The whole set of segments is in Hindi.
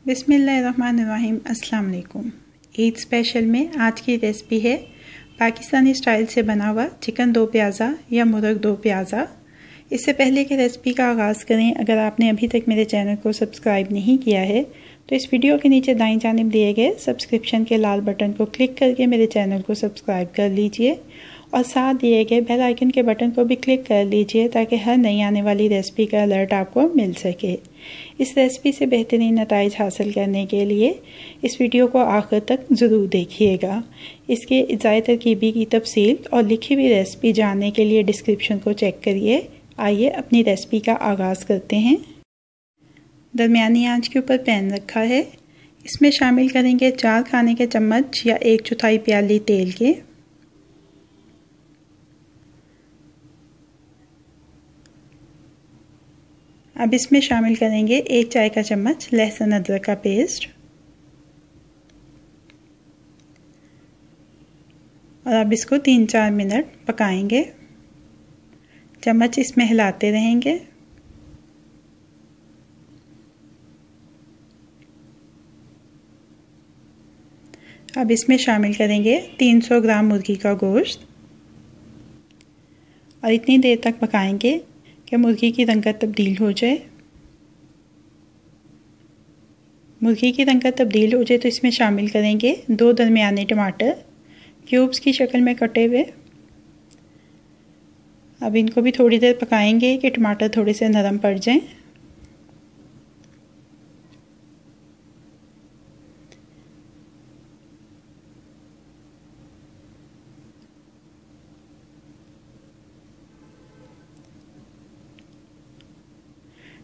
बिस्मिल्लाहिर्रहमानिर्रहीम। अस्सलाम वालेकुम। ईद स्पेशल में आज की रेसिपी है पाकिस्तानी स्टाइल से बना हुआ चिकन दो प्याज़ा या मुर्ग दो प्याज़ा। इससे पहले कि रेसिपी का आगाज़ करें, अगर आपने अभी तक मेरे चैनल को सब्सक्राइब नहीं किया है तो इस वीडियो के नीचे दाईं जानिब दिए गए सब्सक्रिप्शन के लाल बटन को क्लिक करके मेरे चैनल को सब्सक्राइब कर लीजिए और साथ दिए गए बेल आइकन के बटन को भी क्लिक कर लीजिए ताकि हर नई आने वाली रेसिपी का अलर्ट आपको मिल सके। इस रेसिपी से बेहतरीन नताइज हासिल करने के लिए इस वीडियो को आखिर तक ज़रूर देखिएगा। इसके इजाज़ तरकीबी की तफसील और लिखी हुई रेसिपी जानने के लिए डिस्क्रिप्शन को चेक करिए। आइए अपनी रेसिपी का आगाज़ करते हैं। दरमियानी आंच के ऊपर पैन रखा है। इसमें शामिल करेंगे 4 खाने के चम्मच या 1/4 प्याली तेल के। अब इसमें शामिल करेंगे 1 चाय का चम्मच लहसुन अदरक का पेस्ट और अब इसको 3-4 मिनट पकाएंगे। चम्मच इसमें हिलाते रहेंगे। अब इसमें शामिल करेंगे 300 ग्राम मुर्गी का गोश्त और इतनी देर तक पकाएंगे कि मुर्गी की रंगत तब्दील हो जाए। मुर्गी की रंगत तब्दील हो जाए तो इसमें शामिल करेंगे 2 दरमियाने टमाटर क्यूब्स की शक्ल में कटे हुए। अब इनको भी थोड़ी देर पकाएंगे कि टमाटर थोड़े से नरम पड़ जाएं।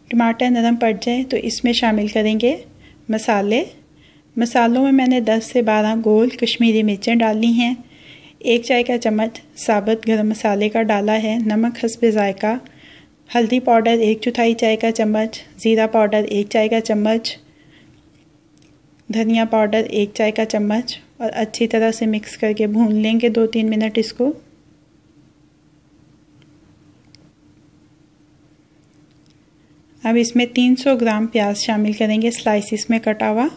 टमाटर नरम पड़ जाए तो इसमें शामिल करेंगे मसालों में मैंने 10 से 12 गोल कश्मीरी मिर्चें डाली हैं। 1 चाय का चम्मच साबुत गरम मसाले का डाला है। नमक हस्बे जायका, हल्दी पाउडर 1/4 चाय का चम्मच, ज़ीरा पाउडर 1 चाय का चम्मच, धनिया पाउडर 1 चाय का चम्मच और अच्छी तरह से मिक्स करके भून लेंगे 2-3 मिनट इसको। अब इसमें 300 ग्राम प्याज शामिल करेंगे स्लाइसिस में कटा हुआ।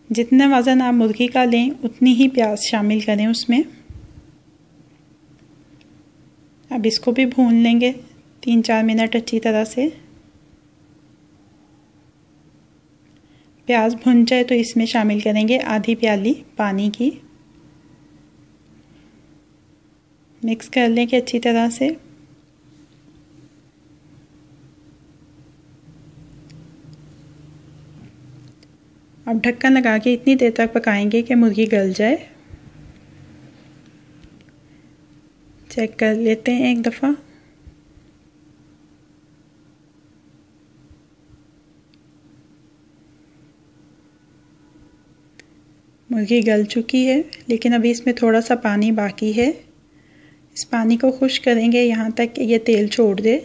जितना वज़न आप मुर्गी का लें उतनी ही प्याज शामिल करें उसमें। अब इसको भी भून लेंगे 3-4 मिनट अच्छी तरह से। प्याज भुन जाए तो इसमें शामिल करेंगे आधी प्याली पानी की। मिक्स कर लेंगे अच्छी तरह से। अब ढक्कन लगा के इतनी देर तक पकाएंगे कि मुर्गी गल जाए। चेक कर लेते हैं एक दफ़ा। मुर्गी गल चुकी है लेकिन अभी इसमें थोड़ा सा पानी बाकी है। इस पानी को खुश्क करेंगे यहाँ तक कि ये तेल छोड़ दे।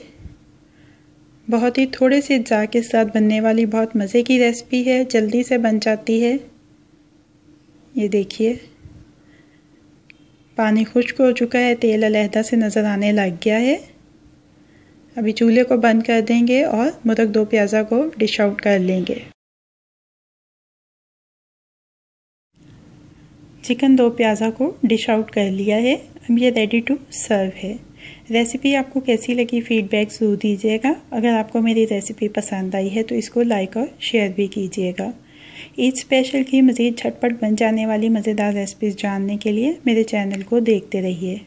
बहुत ही थोड़े से अज्जा के साथ बनने वाली बहुत मज़े की रेसिपी है, जल्दी से बन जाती है। ये देखिए पानी खुश्क हो चुका है, तेल अलहदा से नज़र आने लग गया है। अभी चूल्हे को बंद कर देंगे और मुर्ग दो प्याज़ा को डिश आउट कर लेंगे। चिकन दो प्याज़ा को डिश आउट कर लिया है। अब ये रेडी टू सर्व है। रेसिपी आपको कैसी लगी फीडबैक ज़रूर दीजिएगा। अगर आपको मेरी रेसिपी पसंद आई है तो इसको लाइक और शेयर भी कीजिएगा। ईद स्पेशल की मज़ीद झटपट बन जाने वाली मज़ेदार रेसिपीज़ जानने के लिए मेरे चैनल को देखते रहिए।